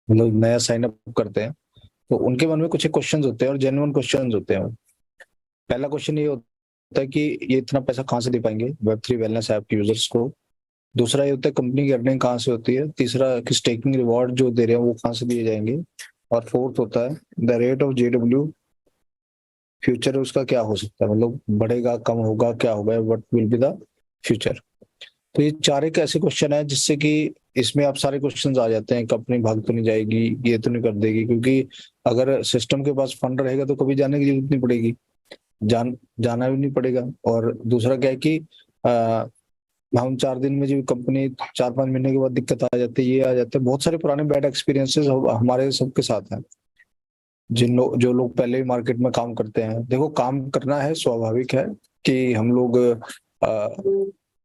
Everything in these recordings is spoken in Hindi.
मतलब नया साइन अप करते हैं, तो उनके मन में कुछ क्वेश्चंस होते हैं और जेन्युइन क्वेश्चंस होते हैं। पहला क्वेश्चन ये होता है कि ये इतना पैसा कहाँ से दे पाएंगे वेब3 वेलनेस ऐप के यूजर्स को। दूसरा ये होता है कंपनी की अर्निंग कहाँ से होती है। तीसरा कि स्टेकिंग रिवॉर्ड जो दे रहे हैं वो कहाँ से दिए जाएंगे। और फोर्थ होता है the rate of JW, future उसका क्या हो सकता है, मतलब बढ़ेगा कम होगा क्या होगा, what will be the future. तो ये चार एक ऐसे क्वेश्चन है जिससे कि इसमें आप सारे क्वेश्चंस आ जाते हैं। कंपनी भाग तो नहीं जाएगी, ये तो नहीं कर देगी, क्योंकि अगर सिस्टम के पास फंड रहेगा तो कभी जाने की जरूरत नहीं पड़ेगी, जाना भी नहीं पड़ेगा। और दूसरा क्या है कि आ, हम 4 दिन में जो कंपनी 4-5 महीने के बाद दिक्कत आ जाती है, ये आ जाते हैं। बहुत सारे पुराने बैड एक्सपीरियंसेस हमारे सबके साथ हैं। जो लोग पहले ही मार्केट में काम करते हैं, देखो काम करना है स्वाभाविक है कि हम लोग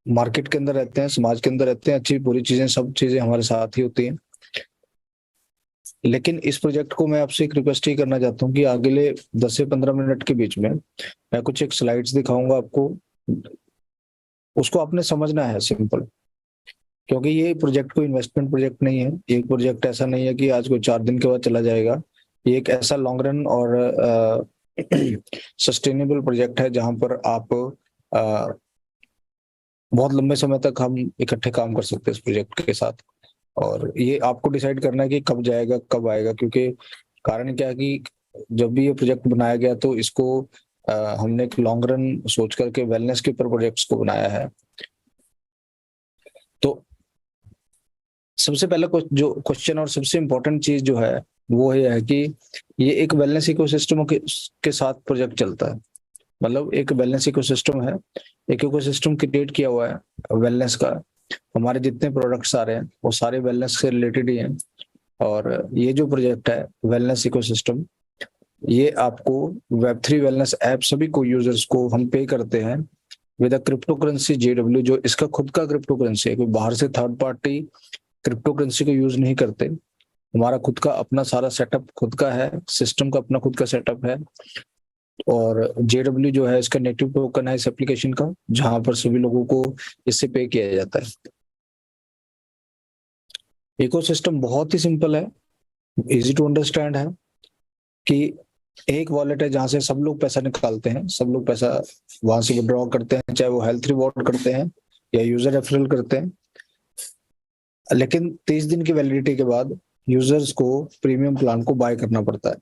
मार्केट के अंदर रहते हैं, समाज के अंदर रहते हैं, अच्छी बुरी चीजें सब चीजें हमारे साथ ही होती हैं। लेकिन इस प्रोजेक्ट को मैं आपसे एक रिक्वेस्ट ही करना चाहता हूँ कि अगले 10 से 15 मिनट के बीच में मैं कुछ एक स्लाइड्स दिखाऊंगा आपको, उसको आपने समझना है सिंपल। क्योंकि ये प्रोजेक्ट कोई इन्वेस्टमेंट प्रोजेक्ट नहीं है, ये प्रोजेक्ट ऐसा नहीं है कि आज कोई 4 दिन के बाद चला जाएगा। ये एक ऐसा लॉन्ग रन और सस्टेनेबल प्रोजेक्ट है जहां पर आप बहुत लंबे समय तक हम इकट्ठे काम कर सकते हैं इस प्रोजेक्ट के साथ। और ये आपको डिसाइड करना है कि कब जाएगा कब आएगा, क्योंकि कारण क्या है कि जब भी ये प्रोजेक्ट बनाया गया तो इसको हमने एक लॉन्ग रन सोच करके वेलनेस के ऊपर प्रोजेक्ट्स को बनाया है। तो सबसे पहला जो क्वेश्चन और सबसे इम्पोर्टेंट चीज जो है वो ये है कि ये एक वेलनेस इकोसिस्टम के साथ प्रोजेक्ट चलता है। मतलब एक वेलनेस इकोसिस्टम है, एक इकोसिस्टम क्रिएट किया हुआ है वेलनेस का। हमारे जितने प्रोडक्ट्स आ रहे हैं वो सारे वेलनेस से रिलेटेड ही हैं। और ये जो प्रोजेक्ट है वेलनेस इकोसिस्टम, ये आपको वेब3 वेलनेस ऐप सभी को यूजर्स को हम पे करते हैं विद क्रिप्टो करेंसी JW, जो इसका खुद का क्रिप्टो करेंसी है। कोई बाहर से थर्ड पार्टी क्रिप्टो करेंसी को यूज नहीं करते। हमारा खुद का अपना सारा सेटअप खुद का है, सिस्टम का अपना खुद का सेटअप है। और JW जो है इसका नेटिव टोकन है इस एप्लीकेशन का, जहां पर सभी लोगों को इससे पे किया जाता है। इकोसिस्टम बहुत ही सिंपल है, इजी टू अंडरस्टैंड है कि एक वॉलेट है जहां से सब लोग पैसा निकालते हैं, सब लोग पैसा वहां से विड्रॉ करते हैं, चाहे वो हेल्थ रिवॉर्ड करते हैं या यूजर रेफरल करते हैं। लेकिन 30 दिन की वैलिडिटी के बाद यूजर्स को प्रीमियम प्लान को बाय करना पड़ता है।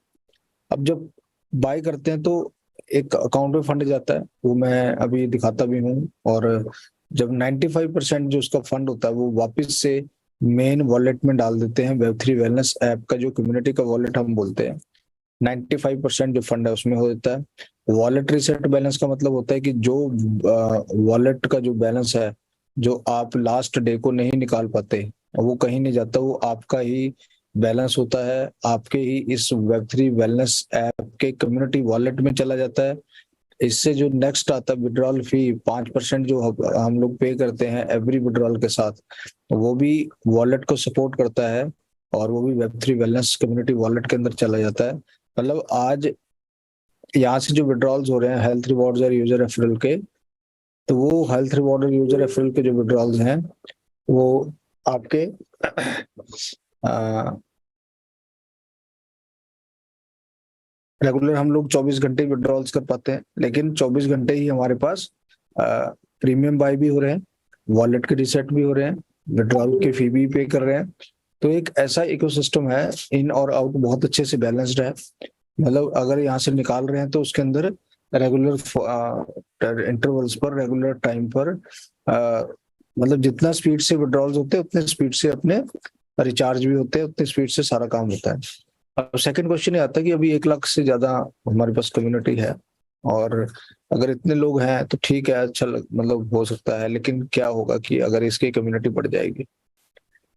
अब जब बाय करते हैं तो एक अकाउंट में फंड जाता है, वो मैं अभी दिखाता भी हूँ। और जब 95% जो उसका फंड होता है वो वापस से मेन वॉलेट में डाल देते हैं। वेब3 वेलनेस ऐप का जो कम्युनिटी का वॉलेट हम बोलते हैं, 95% जो फंड है उसमें हो जाता है। वॉलेट रिसेट बैलेंस का मतलब होता है कि जो वॉलेट का जो बैलेंस है, जो आप लास्ट डे को नहीं निकाल पाते, वो कहीं नहीं जाता, वो आपका ही बैलेंस होता है, आपके ही इस वेब3 वेलनेस ऐप के कम्युनिटी वॉलेट में चला जाता है। इससे जो नेक्स्ट आता है विड्रॉल फी 5% जो हम लोग पे करते हैं एवरी विड्रॉल के साथ, वो भी वॉलेट को सपोर्ट करता है और वो भी वेब3 वेलनेस कम्युनिटी वॉलेट के अंदर चला जाता है। मतलब आज यहाँ से जो विड्रॉल्स हो रहे हैं हेल्थ रिवॉर्ड्स और यूजर रेफरल के, तो वो हेल्थ रिवॉर्ड और यूजर रेफरल के जो विड्रॉल्स हैं वो आपके रेगुलर हम लोग 24 घंटे विड्रॉल्स कर पाते हैं, लेकिन 24 घंटे ही हमारे पास प्रीमियम बाय भी हो रहे हैं, वॉलेट के रिसेट भी हो रहे हैं, विड्रॉल की फी भी पे कर रहे हैं। तो एक ऐसा इकोसिस्टम है, इन और आउट बहुत अच्छे से बैलेंस्ड है। मतलब अगर यहाँ से निकाल रहे हैं तो उसके अंदर रेगुलर इंटरवल्स पर, रेगुलर टाइम पर मतलब जितना स्पीड से विड्रॉल्स होते हैं उतने स्पीड से अपने रिचार्ज भी होते हैं, उतने स्पीड से सारा काम होता है। अब सेकंड क्वेश्चन ये आता है कि अभी 1 लाख से ज्यादा हमारे पास कम्युनिटी है, और अगर इतने लोग हैं तो ठीक है, अच्छा मतलब हो सकता है। लेकिन क्या होगा कि अगर इसकी कम्युनिटी बढ़ जाएगी,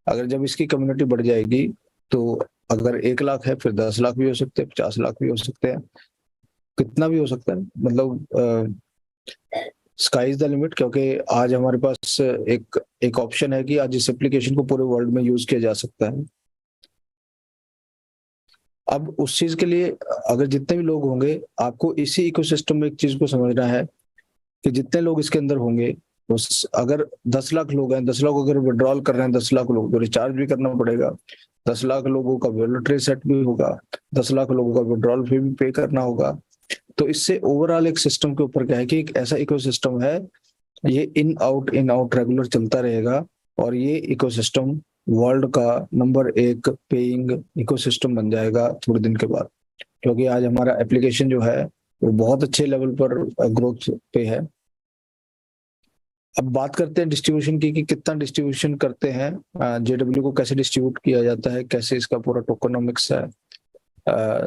अगर जब इसकी कम्युनिटी बढ़ जाएगी तो अगर 1 लाख है फिर 10 लाख भी हो सकते हैं, 50 लाख भी हो सकते हैं, कितना भी हो सकता है। मतलब स्काई इज द लिमिट, क्योंकि आज हमारे पास एक एक ऑप्शन है कि आज इस एप्लीकेशन को पूरे वर्ल्ड में यूज किया जा सकता है। अब उस चीज के लिए अगर जितने भी लोग होंगे, आपको इसी इकोसिस्टम में एक चीज को समझना है कि जितने लोग इसके अंदर होंगे, उस अगर 10 लाख लोग हैं, 10 लाख अगर विड्रॉल कर रहे हैं, 10 लाख लोग तो रिचार्ज भी करना पड़ेगा। 10 लाख लोगों का वॉलेट रीसेट भी होगा, 10 लाख लोगों का विड्रॉल फी भी पे करना होगा। तो इससे ओवरऑल एक सिस्टम के ऊपर क्या है कि एक ऐसा इकोसिस्टम है, ये इन आउट रेगुलर चलता रहेगा, और ये इकोसिस्टम वर्ल्ड का नंबर 1 पेइंग इकोसिस्टम बन जाएगा थोड़े दिन के बाद। क्योंकि आज हमारा एप्लीकेशन जो है वो बहुत अच्छे लेवल पर ग्रोथ पे है। अब बात करते हैं डिस्ट्रीब्यूशन की, कि कितना डिस्ट्रीब्यूशन करते हैं, जेडब्ल्यू को कैसे डिस्ट्रीब्यूट किया जाता है, कैसे इसका पूरा टोकनोमिक्स है।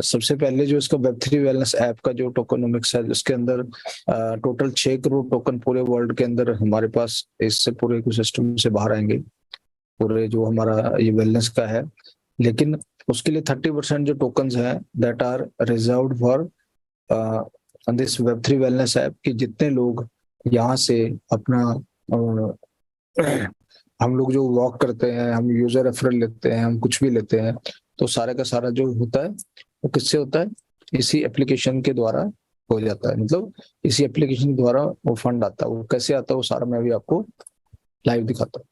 सबसे पहले जो इसका वेब3 वेलनेस ऐप का जो टोकनोमिक्स है, जिसके अंदर टोटल 6 करोड़ टोकन पूरे वर्ल्ड के अंदर हमारे पास इससे पूरे इकोसिस्टम से बाहर आएंगे, पूरे जो हमारा ये वेलनेस का है। लेकिन उसके लिए 30% जो टोकन्स हैं that are reserved for this वेब3 वेलनेस ऐप, कि जितने लोग यहाँ से अपना हम लोग जो वॉक करते हैं, हम यूजर रेफरल लेते हैं, हम कुछ भी लेते हैं, तो सारे का सारा जो होता है वो किससे होता है, इसी एप्लीकेशन के द्वारा हो जाता है। मतलब इसी एप्लीकेशन के द्वारा वो फंड आता है। वो कैसे आता है वो सारा मैं भी आपको लाइव दिखाता हूँ।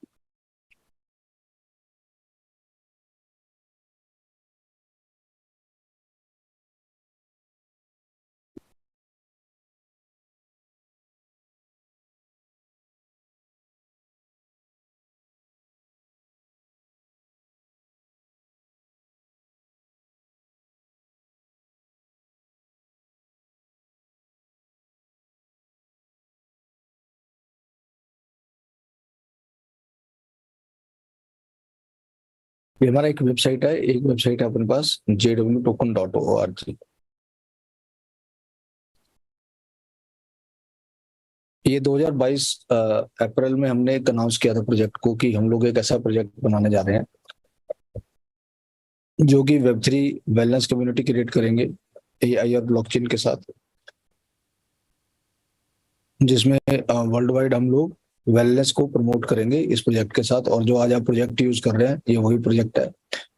ये हमारा एक वेबसाइट है, एक वेबसाइट है अपने पास jwtoken.org। ये 2022 अप्रैल में हमने एक अनाउंस किया था प्रोजेक्ट को, कि हम लोग एक ऐसा प्रोजेक्ट बनाने जा रहे हैं जो कि वेब3 वेलनेस कम्युनिटी क्रिएट करेंगे एआई और ब्लॉकचेन के साथ, जिसमें वर्ल्ड वाइड हम लोग वेलनेस को प्रमोट करेंगे इस प्रोजेक्ट के साथ। और जो आज आप प्रोजेक्ट यूज कर रहे हैं ये वही प्रोजेक्ट है।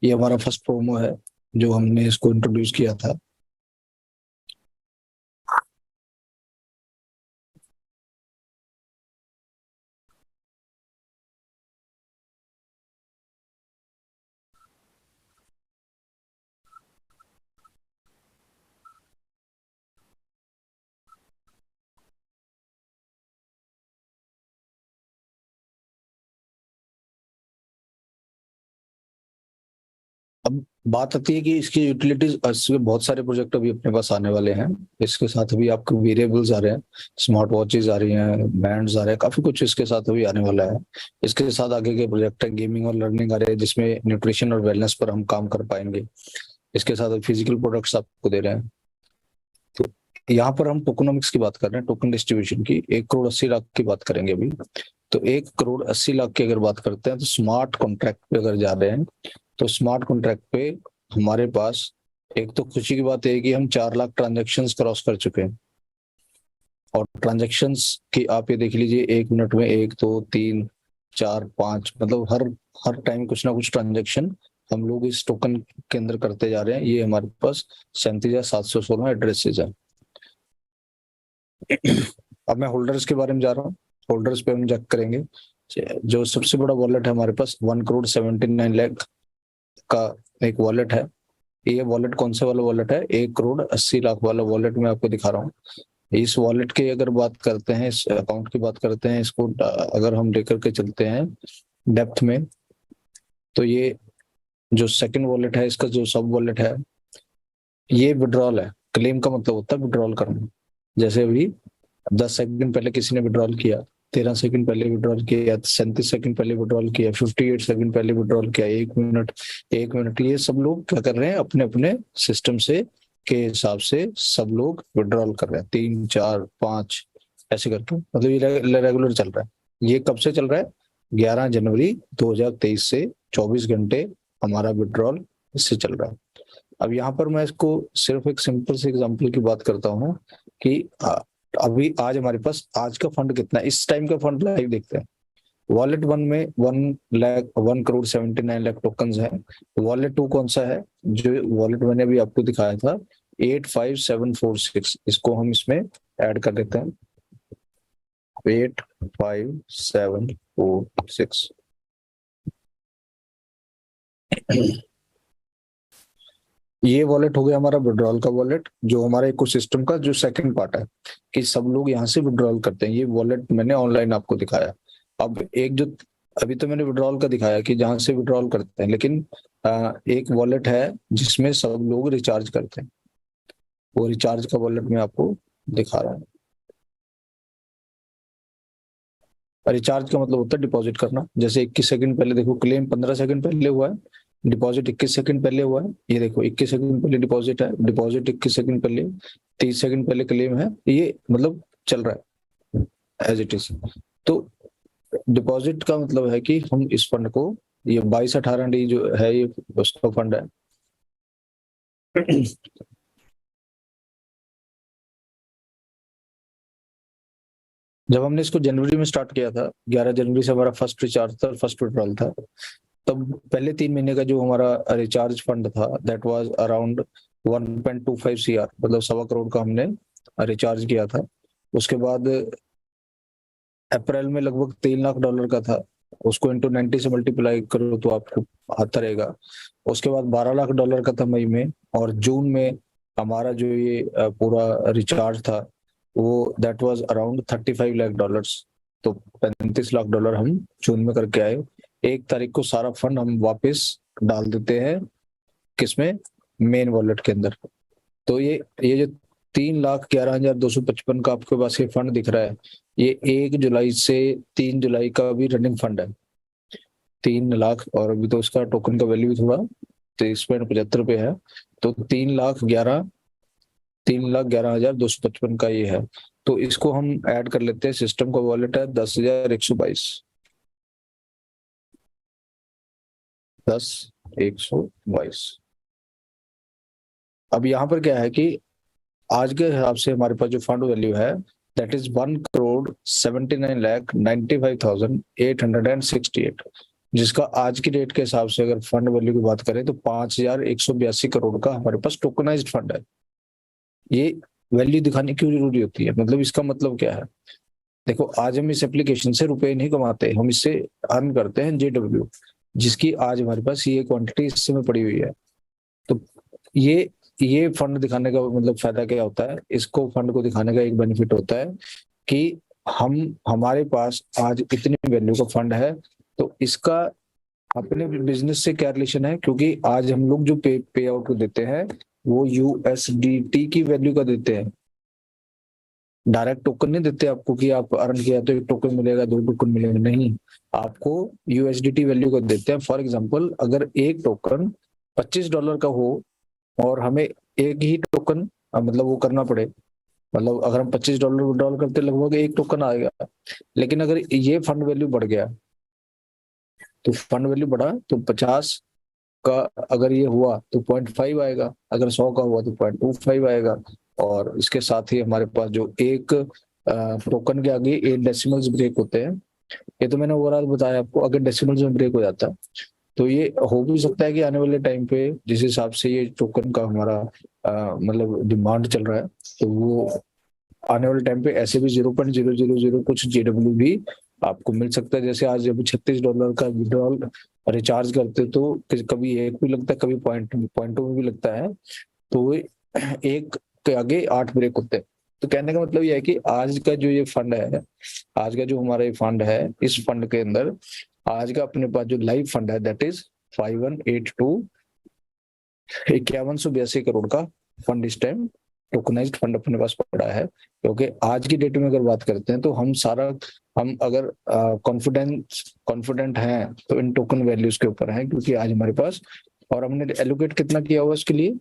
ये हमारा फर्स्ट प्रोमो है जो हमने इसको इंट्रोड्यूस किया था। अब बात आती है कि इसकी यूटिलिटीज, इसके बहुत सारे प्रोजेक्ट अभी अपने पास आने वाले हैं। इसके साथ अभी आपको वेरिएबल्स आ रहे हैं, स्मार्ट वॉचेज आ रही हैं, बैंड्स आ रहे हैं, काफी कुछ इसके साथ अभी आने वाला है। इसके साथ आगे के प्रोजेक्ट है गेमिंग और लर्निंग आ रहे हैं, जिसमें न्यूट्रिशन और वेलनेस पर हम काम कर पाएंगे। इसके साथ फिजिकल प्रोडक्ट्स आपको दे रहे हैं। तो यहाँ पर हम टोकनोमिक्स की बात कर रहे हैं, टोकन डिस्ट्रीब्यूशन की। 1 करोड़ 80 लाख की बात करेंगे अभी। तो 1 करोड़ 80 लाख की अगर बात करते हैं, तो स्मार्ट कॉन्ट्रैक्ट पे अगर जा रहे हैं, तो स्मार्ट कॉन्ट्रैक्ट पे हमारे पास एक तो खुशी की बात है कि हम 4 लाख ट्रांजेक्शन्स क्रॉस कर चुके हैं। और ट्रांजेक्शन्स की आप ये देख लीजिए, 1 मिनट में 1 2 3 4 5, मतलब हर हर टाइम कुछ ना कुछ ट्रांजेक्शन हम लोग इस टोकन के अंदर करते जा रहे हैं। ये हमारे पास 37,716 एड्रेसेस है। अब मैं होल्डर्स के बारे में जा रहा हूँ। होल्डर्स पे हम चेक करेंगे। जो सबसे बड़ा वॉलेट है हमारे पास 1 करोड़ 79 लाख का एक वॉलेट है। ये वॉलेट कौन सा वाला वॉलेट है? 1 करोड़ 80 लाख वाला वॉलेट मैं आपको दिखा रहा हूँ। इस वॉलेट की अगर बात करते हैं, इस अकाउंट की बात करते हैं, इसको अगर हम लेकर के चलते हैं डेप्थ में, तो ये जो सेकंड वॉलेट है, इसका जो सब वॉलेट है, ये विड्रॉल है। क्लेम का मतलब होता है विड्रॉल करना। जैसे अभी 10 सेकंड पहले किसी ने विड्रॉल किया, 13 सेकंड पहले विड्रॉल किया, 37 सेकंड पहले विड्रॉल किया, 58 सेकंड पहले विड्रॉल किया, 1 मिनट, 1 मिनट, ये सब लोग क्या कर रहे हैं? अपने अपने सिस्टम से के हिसाब से सब लोग विड्रॉल कर रहे हैं, 3 4 5 ऐसे करके। मतलब ये रेगुलर चल रहा है। ये कब से चल रहा है? 11 जनवरी 2023 से 24 घंटे हमारा विड्रॉल इससे चल रहा है। अब यहाँ पर मैं इसको सिर्फ एक सिंपल से एग्जांपल की बात करता हूँ कि अभी आज हमारे पास आज का फंड कितना है, इस टाइम का फंड लाइव देखते हैं। वॉलेट 1 में 1 करोड़ 79 लाख टोकन है। वॉलेट 2 कौन सा है? जो वॉलेट मैंने अभी आपको दिखाया था 85746, इसको हम इसमें ऐड कर देते हैं। 85746। ये वॉलेट हो गया हमारा विड्रॉल का वॉलेट, जो हमारा इकोसिस्टम का जो सेकंड पार्ट है कि सब लोग यहाँ से विड्रॉल करते हैं। ये वॉलेट मैंने ऑनलाइन आपको दिखाया। अब एक जो अभी तो मैंने विड्रॉल का दिखाया कि जहाँ से विड्रॉल करते हैं, लेकिन एक वॉलेट है जिसमें सब लोग रिचार्ज करते हैं। वो रिचार्ज का वॉलेट मैं आपको दिखा रहा हूँ। रिचार्ज का मतलब होता है डिपॉजिट करना। जैसे 21 सेकंड पहले देखो क्लेम 15 सेकंड पहले हुआ है, डिपॉजिट 21 सेकंड पहले हुआ है। ये देखो 21 सेकंड पहले डिपॉजिट है, डिपॉजिट 21 सेकंड पहले, 30 सेकंड पहले क्लेम है। ये मतलब चल रहा है एज इट इज। तो डिपॉजिट का मतलब है कि हम इस फंड को, ये 22-18 डी जो है ये उसका फंड है। जब हमने इसको जनवरी में स्टार्ट किया था, 11 जनवरी से हमारा फर्स्ट रिचार्ज था, फर्स्ट विड्रॉल था, तब पहले 3 महीने का जो हमारा रिचार्ज फंड था दैट वाज अराउंड 1.25 CR, मतलब 1.25 करोड़ का हमने रिचार्ज किया था। उसके बाद अप्रैल में लगभग $3 लाख का था। उसको इंटू 90 से मल्टीप्लाई करो तो आपको आता रहेगा। उसके बाद $12 लाख का था मई में, और जून में हमारा जो ये पूरा रिचार्ज था वो दैट वाज अराउंड $35 लाख। तो $35 लाख हम जून में करके आए। 1 तारीख को सारा फंड हम वापस डाल देते हैं किसमें, मेन वॉलेट के अंदर। तो ये जो 3,11,255 का आपके पास ये फंड दिख रहा है, ये 1 जुलाई से 3 जुलाई का भी रनिंग फंड है। 3 लाख, और अभी तो उसका टोकन का वैल्यू भी थोड़ा 23.75 है। तो 3,11,255 का ये है। तो इसको हम ऐड कर लेते हैं। सिस्टम का वॉलेट है 10,122, 10,122। अब यहाँ पर क्या है कि आज के हिसाब से हमारे पास जो फंड वैल्यू है दैट इज 1,79,95,868, जिसका आज की डेट के हिसाब से अगर फंड वैल्यू की बात करें तो 5,182 करोड़ का हमारे पास टोकनाइज्ड फंड है। ये वैल्यू दिखानी क्यों जरूरी होती है, मतलब इसका मतलब क्या है? देखो, आज हम इस एप्लीकेशन से रुपए नहीं कमाते, हम इससे अर्न करते हैं JW, जिसकी आज हमारे पास ये क्वांटिटी इस समय पड़ी हुई है। तो ये ये फंड दिखाने का मतलब फायदा क्या होता है, इसको फंड को दिखाने का एक बेनिफिट होता है कि हम हमारे पास आज इतनी वैल्यू का फंड है। तो इसका अपने बिजनेस से क्या रिलेशन है, क्योंकि आज हम लोग जो पे आउट को देते हैं वो USDT की वैल्यू का देते हैं। डायरेक्ट टोकन नहीं देते आपको कि आप अर्न किया तो 1 टोकन मिलेगा, 2 टोकन मिलेगा, नहीं। आपको USDT वैल्यू का देते हैं। फॉर एग्जाम्पल, अगर एक टोकन $25 का हो और हमें एक ही टोकन मतलब वो करना पड़े, मतलब अगर हम $25 विड्रॉल करते लगभग 1 टोकन आएगा। लेकिन अगर ये फंड वैल्यू बढ़ गया, तो फंड वैल्यू बढ़ा तो 50 का अगर ये हुआ तो 0.5 आएगा, अगर 100 का हुआ तो 0.25 आएगा। और इसके साथ ही हमारे पास जो एक टोकन के आगे 8 डेसिमल्स ब्रेक होते हैं। ये तो मैंने ओवरऑल बताया आपको। अगर डेसिमल्स में ब्रेक हो जाता है तो ये हो भी सकता है कि आने वाले टाइम पे जिस हिसाब से ये टोकन का हमारा मतलब डिमांड चल रहा है, तो वो आने वाले टाइम पे ऐसे भी 0.000 कुछ JW भी आपको मिल सकता है। जैसे आज अभी $36 का विड्रॉल रिचार्ज करते तो कभी एक भी लगता है, कभी पॉइंटों में भी लगता है। तो एक के आगे 8 ब्रेक होते हैं। तो कहने का मतलब यह है कि आज का जो ये फंड है, आज का जो हमारा ये फंड है, इस फंड के अंदर आज का अपने पास जो लाइव फंड है दैट इज 5182 5182 करोड़ का फंड इस टाइम टोकनाइज्ड फंड अपने पास पड़ा है। क्योंकि आज की डेट में अगर बात करते हैं तो हम अगर कॉन्फिडेंट हैं तो इन टोकन वैल्यूज के ऊपर है, क्योंकि आज हमारे पास, और हमने एलोकेट कितना किया हुआ इसके लिए,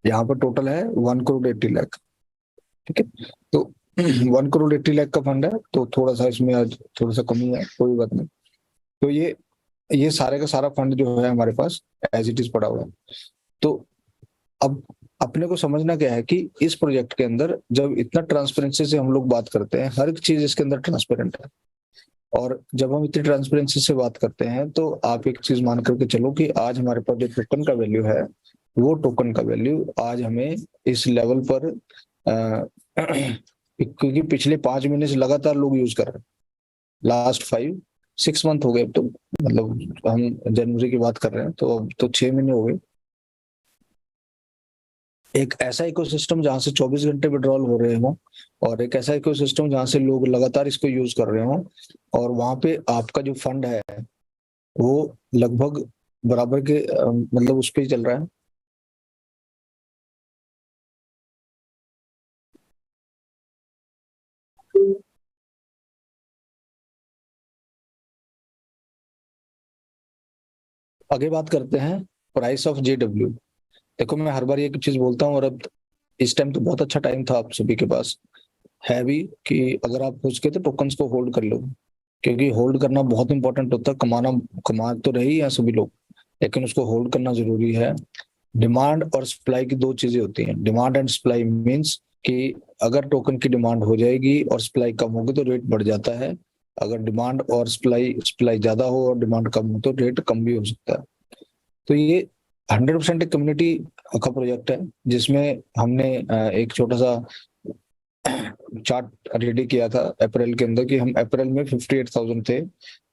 यहाँ पर टोटल है 1,80,00,000। ठीक है, तो 1,80,00,000 का फंड है, तो थोड़ा सा इसमें आज थोड़ा सा कमी है, कोई बात नहीं। तो ये सारे का सारा फंड जो है हमारे पास एज इट इज पड़ा हुआ है। तो अब अपने को समझना क्या है कि इस प्रोजेक्ट के अंदर जब इतना ट्रांसपेरेंसी से हम लोग बात करते हैं, हर एक चीज इसके अंदर ट्रांसपेरेंट है। और जब हम इतनी ट्रांसपेरेंसी से बात करते हैं तो आप एक चीज मान करके चलो कि आज हमारे पास जो टोकन का वैल्यू है, वो टोकन का वैल्यू आज हमें इस लेवल पर क्योंकि पिछले 5 महीने से लगातार लोग यूज कर रहे हैं, लास्ट 5-6 मंथ हो गए अब तो, मतलब हम जनवरी की बात कर रहे हैं तो अब तो 6 महीने हो गए। एक ऐसा इकोसिस्टम जहां से 24 घंटे विड्रॉल हो रहे हो, और एक ऐसा इकोसिस्टम जहां से लोग लगातार इसको यूज कर रहे हो, और वहां पे आपका जो फंड है वो लगभग बराबर के मतलब उस पे ही चल रहा है। आगे बात करते हैं प्राइस ऑफ JW। देखो मैं हर बार एक चीज बोलता हूँ, और अब इस टाइम तो बहुत अच्छा टाइम था आप सभी के पास है भी, कि अगर आप हो सके तो टोकन्स को होल्ड कर लो, क्योंकि होल्ड करना बहुत इंपॉर्टेंट होता है। कमाना कमा तो रहे ही हैं सभी लोग, लेकिन उसको होल्ड करना जरूरी है। डिमांड और सप्लाई की दो चीजें होती हैं। डिमांड एंड सप्लाई मीन्स कि अगर टोकन की डिमांड हो जाएगी और सप्लाई कम होगी तो रेट बढ़ जाता है। अगर डिमांड और सप्लाई सप्लाई ज्यादा हो और डिमांड कम हो तो रेट कम भी हो सकता है। तो ये 100% एक कम्युनिटी का प्रोजेक्ट है, जिसमें हमने एक छोटा सा चार्ट रेडी किया था अप्रैल के अंदर, कि हम अप्रैल में 58,000 थे।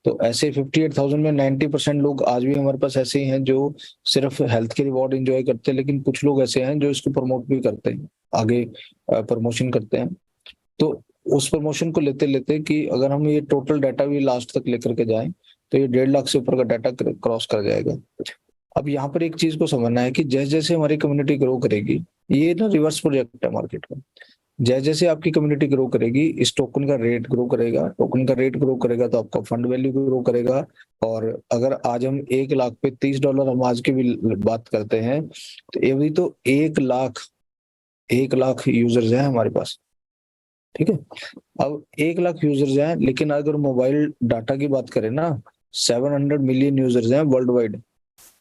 तो ऐसे 58,000 में 90% लोग आज भी हमारे पास ऐसे ही हैं जो सिर्फ हेल्थ के रिवॉर्ड एंजॉय करते हैं, लेकिन कुछ लोग ऐसे हैं जो इसको प्रमोट भी करते हैं, आगे प्रमोशन करते हैं। तो उस प्रमोशन को लेते लेते कि अगर हम ये टोटल डाटा भी लास्ट तक लेकर के जाएं तो ये 1.5 लाख से ऊपर का डाटा क्रॉस कर जाएगा। अब यहाँ पर एक चीज को समझना है कि जैसे जैसे हमारी कम्युनिटी ग्रो करेगी, ये ना रिवर्स प्रोजेक्ट है मार्केट में। जैसे जैसे आपकी कम्युनिटी ग्रो करेगी, इस टोकन का रेट ग्रो करेगा, टोकन का रेट ग्रो करेगा तो आपका फंड वैल्यू ग्रो करेगा। और अगर आज हम 1 लाख पे $30 हम आज की भी बात करते हैं, तो ये भी तो 1 लाख यूजर्स हैं हमारे पास। ठीक है। अब 1 लाख यूजर्स हैं, लेकिन अगर मोबाइल डाटा की बात करें ना, 700 मिलियन यूजर्स हैं वर्ल्ड वाइड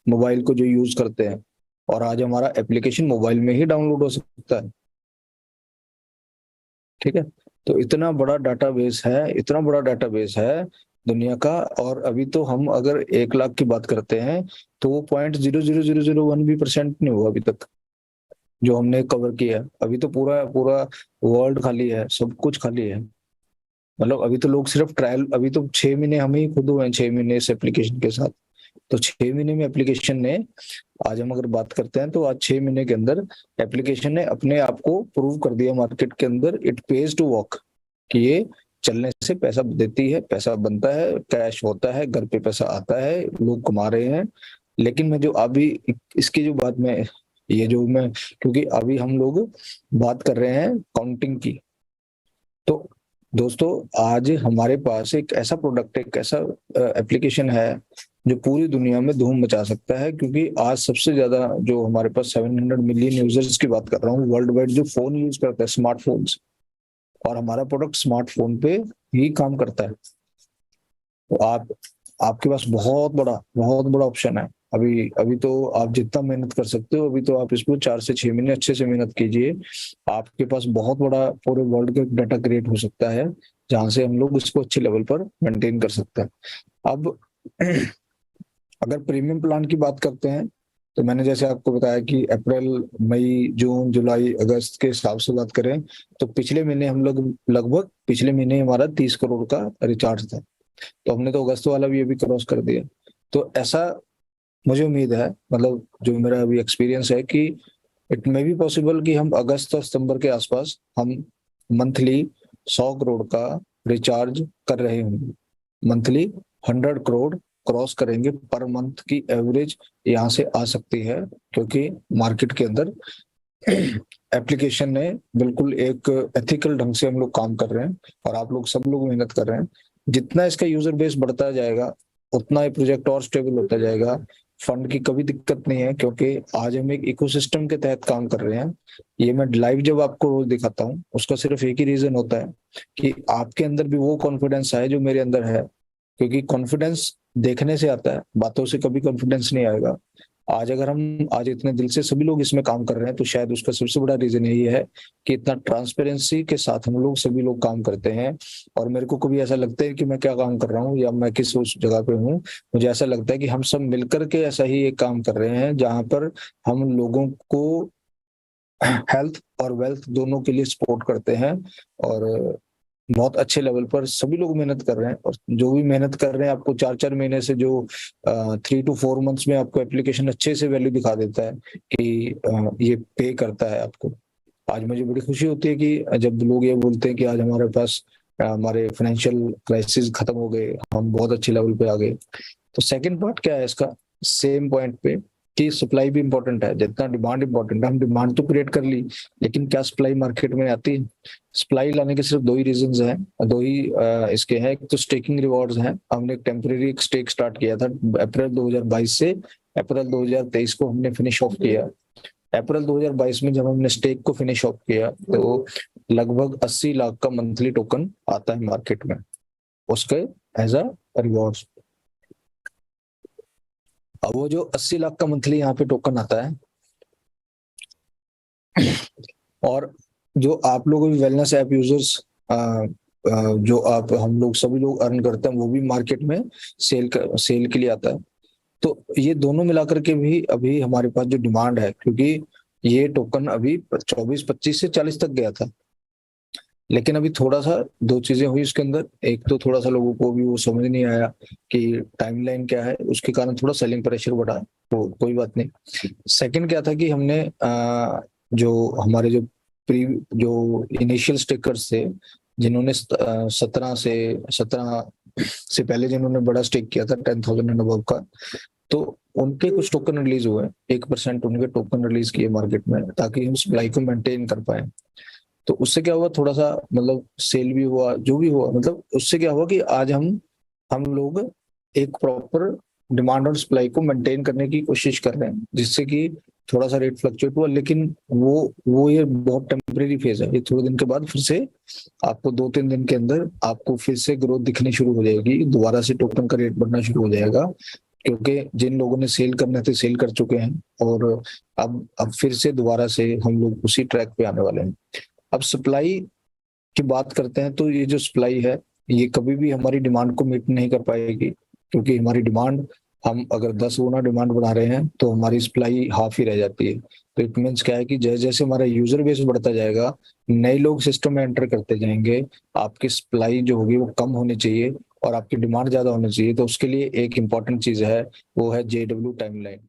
मोबाइल को जो यूज करते हैं। और आज हमारा एप्लीकेशन मोबाइल में ही डाउनलोड हो सकता है। ठीक है। तो इतना बड़ा डाटाबेस है, इतना बड़ा डाटाबेस है दुनिया का। और अभी तो हम अगर 1 लाख की बात करते हैं तो वो 0.00001 भी परसेंट नहीं हुआ अभी तक जो हमने कवर किया है। अभी तो पूरा पूरा वर्ल्ड खाली है, सब कुछ खाली है। मतलब अभी तो लोग सिर्फ ट्रायल, अभी तो 6 महीने हम ही खुद हुए हैं, 6 महीने इस एप्लीकेशन के साथ। तो 6 महीने में एप्लीकेशन ने, आज हम अगर बात करते हैं तो आज 6 महीने के अंदर एप्लीकेशन ने अपने आप को प्रूव कर दिया मार्केट के अंदर, इट पेज टू वॉक, कि ये चलने से पैसा देती है, पैसा बनता है, कैश होता है, घर पे पैसा आता है, लोग कमा रहे हैं। लेकिन मैं जो अभी इसकी जो बात में, ये जो मैं, क्योंकि अभी हम लोग बात कर रहे हैं काउंटिंग की। तो दोस्तों आज हमारे पास एक ऐसा प्रोडक्ट, एक ऐसा एप्लीकेशन है जो पूरी दुनिया में धूम मचा सकता है। क्योंकि आज सबसे ज्यादा जो हमारे पास 700 मिलियन यूजर्स की बात कर रहा हूँ वर्ल्ड वाइड, जो फोन यूज करते हैं स्मार्टफोन्स, और हमारा प्रोडक्ट स्मार्टफोन पे ही काम करता है। तो आप, आपके पास बहुत बड़ा ऑप्शन है। अभी अभी तो आप जितना मेहनत कर सकते हो, अभी तो आप इसको 4 से 6 महीने अच्छे से मेहनत कीजिए। आपके पास बहुत बड़ा पूरे वर्ल्ड का डाटा क्रिएट हो सकता है, जहां से हम लोग इसको अच्छे लेवल पर मेंटेन कर सकते हैं। अब अगर प्रीमियम प्लान की बात करते हैं, तो मैंने जैसे आपको बताया कि अप्रैल, मई, जून, जुलाई, अगस्त के हिसाब से बात करें तो पिछले महीने हम लोग लगभग, पिछले महीने हमारा 30 करोड़ का रिचार्ज था। तो हमने तो अगस्त वाला भी अभी क्रॉस कर दिया। तो ऐसा मुझे उम्मीद है, मतलब जो मेरा अभी एक्सपीरियंस है, कि इट मे बी पॉसिबल कि हम अगस्त और सितंबर के आसपास हम मंथली 100 करोड़ का रिचार्ज कर रहे होंगे। मंथली 100 करोड़ क्रॉस करेंगे पर मंथ की एवरेज यहाँ से आ सकती है, क्योंकि मार्केट के अंदर एप्लीकेशन ने बिल्कुल एक एथिकल ढंग से हम लोग काम कर रहे हैं, और आप लोग सब लोग मेहनत कर रहे हैं। जितना इसका यूजर बेस बढ़ता जाएगा उतना ये प्रोजेक्ट और स्टेबल होता जाएगा। फंड की कभी दिक्कत नहीं है, क्योंकि आज हम एक इकोसिस्टम के तहत काम कर रहे हैं। ये मैं लाइव जब आपको रोज दिखाता हूँ, उसका सिर्फ एक ही रीजन होता है कि आपके अंदर भी वो कॉन्फिडेंस आए जो मेरे अंदर है। क्योंकि कॉन्फिडेंस देखने से आता है, बातों से कभी कॉन्फिडेंस नहीं आएगा। आज अगर हम आज इतने दिल से सभी लोग इसमें काम कर रहे हैं, तो शायद उसका सबसे बड़ा रीजन यही है कि इतना ट्रांसपेरेंसी के साथ हम लोग सभी लोग काम करते हैं। और मेरे को कभी ऐसा लगता है कि मैं क्या काम कर रहा हूँ या मैं किस उस जगह पे हूँ, मुझे ऐसा लगता है कि हम सब मिलकर के ऐसा ही एक काम कर रहे हैं, जहां पर हम लोगों को हेल्थ और वेल्थ दोनों के लिए सपोर्ट करते हैं। और बहुत अच्छे लेवल पर सभी लोग मेहनत कर रहे हैं, और जो भी मेहनत कर रहे हैं आपको 4-4 महीने से जो 3 to 4 मंथ्स में आपको एप्लीकेशन अच्छे से वैल्यू दिखा देता है कि ये पे करता है आपको। आज मुझे बड़ी खुशी होती है कि जब लोग ये बोलते हैं कि आज हमारे पास हमारे फाइनेंशियल क्राइसिस खत्म हो गए, हम बहुत अच्छे लेवल पे आ गए। तो सेकंड पार्ट क्या है इसका, सेम पॉइंट पे, कि सप्लाई भी इंपॉर्टेंट है जितना डिमांड इंपॉर्टेंट है। हम डिमांड तो क्रिएट कर ली, लेकिन क्या सप्लाई मार्केट में आती है? सप्लाई लाने के सिर्फ दो ही रीजंस हैं, दो ही इसके हैं। एक तो स्टेकिंग रिवॉर्ड्स हैं। हमने एक टेम्परेरी स्टेक स्टार्ट किया था अप्रैल 2022 से, अप्रैल 2023 को हमने फिनिश ऑफ किया। अप्रैल 2022 में जब हमने स्टेक को फिनिश ऑफ किया तो लगभग 80 लाख का मंथली टोकन आता है मार्केट में उसके एज अ रिवॉर्ड्स। अब वो जो 80 लाख का मंथली यहाँ पे टोकन आता है, और जो आप लोग भी वेलनेस ऐप यूजर्स, जो आप हम लोग सभी लोग अर्न करते हैं, वो भी मार्केट में सेल के लिए आता है। तो ये दोनों मिलाकर के भी अभी हमारे पास जो डिमांड है, क्योंकि ये टोकन अभी 24, 25 से 40 तक गया था, लेकिन अभी थोड़ा सा दो चीजें हुई उसके अंदर। एक तो थोड़ा सा लोगों को भी वो समझ नहीं आया कि टाइमलाइन क्या है, उसके कारण थोड़ा सेलिंग प्रेशर बढ़ा, तो कोई बात नहीं। सेकंड क्या था कि हमने जो हमारे जो प्री जो इनिशियल स्टेकर्स थे, जिन्होंने 17 से पहले जिन्होंने बड़ा स्टेक किया था 10,000 एंड अबव का, तो उनके कुछ टोकन रिलीज हुए, 1% उनके टोकन रिलीज किए मार्केट में, ताकि हम सप्लाई को मेंटेन कर पाए। तो उससे क्या हुआ, थोड़ा सा मतलब सेल भी हुआ, जो भी हुआ, मतलब उससे क्या हुआ कि आज हम लोग एक प्रॉपर डिमांड और सप्लाई को मेंटेन करने की कोशिश कर रहे हैं, जिससे कि थोड़ा सा रेट फ्लक्चुएट हुआ। लेकिन वो ये बहुत टेम्परेरी फेज है, ये थोड़े दिन के बाद फिर से आपको 2-3 दिन के अंदर आपको फिर से ग्रोथ दिखनी शुरू हो जाएगी, दोबारा से टोकन का रेट बढ़ना शुरू हो जाएगा, क्योंकि जिन लोगों ने सेल करने थे सेल कर चुके हैं, और अब फिर से दोबारा से हम लोग उसी ट्रैक पे आने वाले हैं। अब सप्लाई की बात करते हैं, तो ये जो सप्लाई है ये कभी भी हमारी डिमांड को मीट नहीं कर पाएगी, क्योंकि हमारी डिमांड, हम अगर 10 गुना डिमांड बढ़ा रहे हैं तो हमारी सप्लाई हाफ ही रह जाती है। तो इट मीन्स क्या है कि जैसे जैसे हमारा यूजर बेस बढ़ता जाएगा, नए लोग सिस्टम में एंटर करते जाएंगे, आपकी सप्लाई जो होगी वो कम होनी चाहिए और आपकी डिमांड ज्यादा होनी चाहिए। तो उसके लिए एक इंपॉर्टेंट चीज है, वो है JW टाइमलाइन।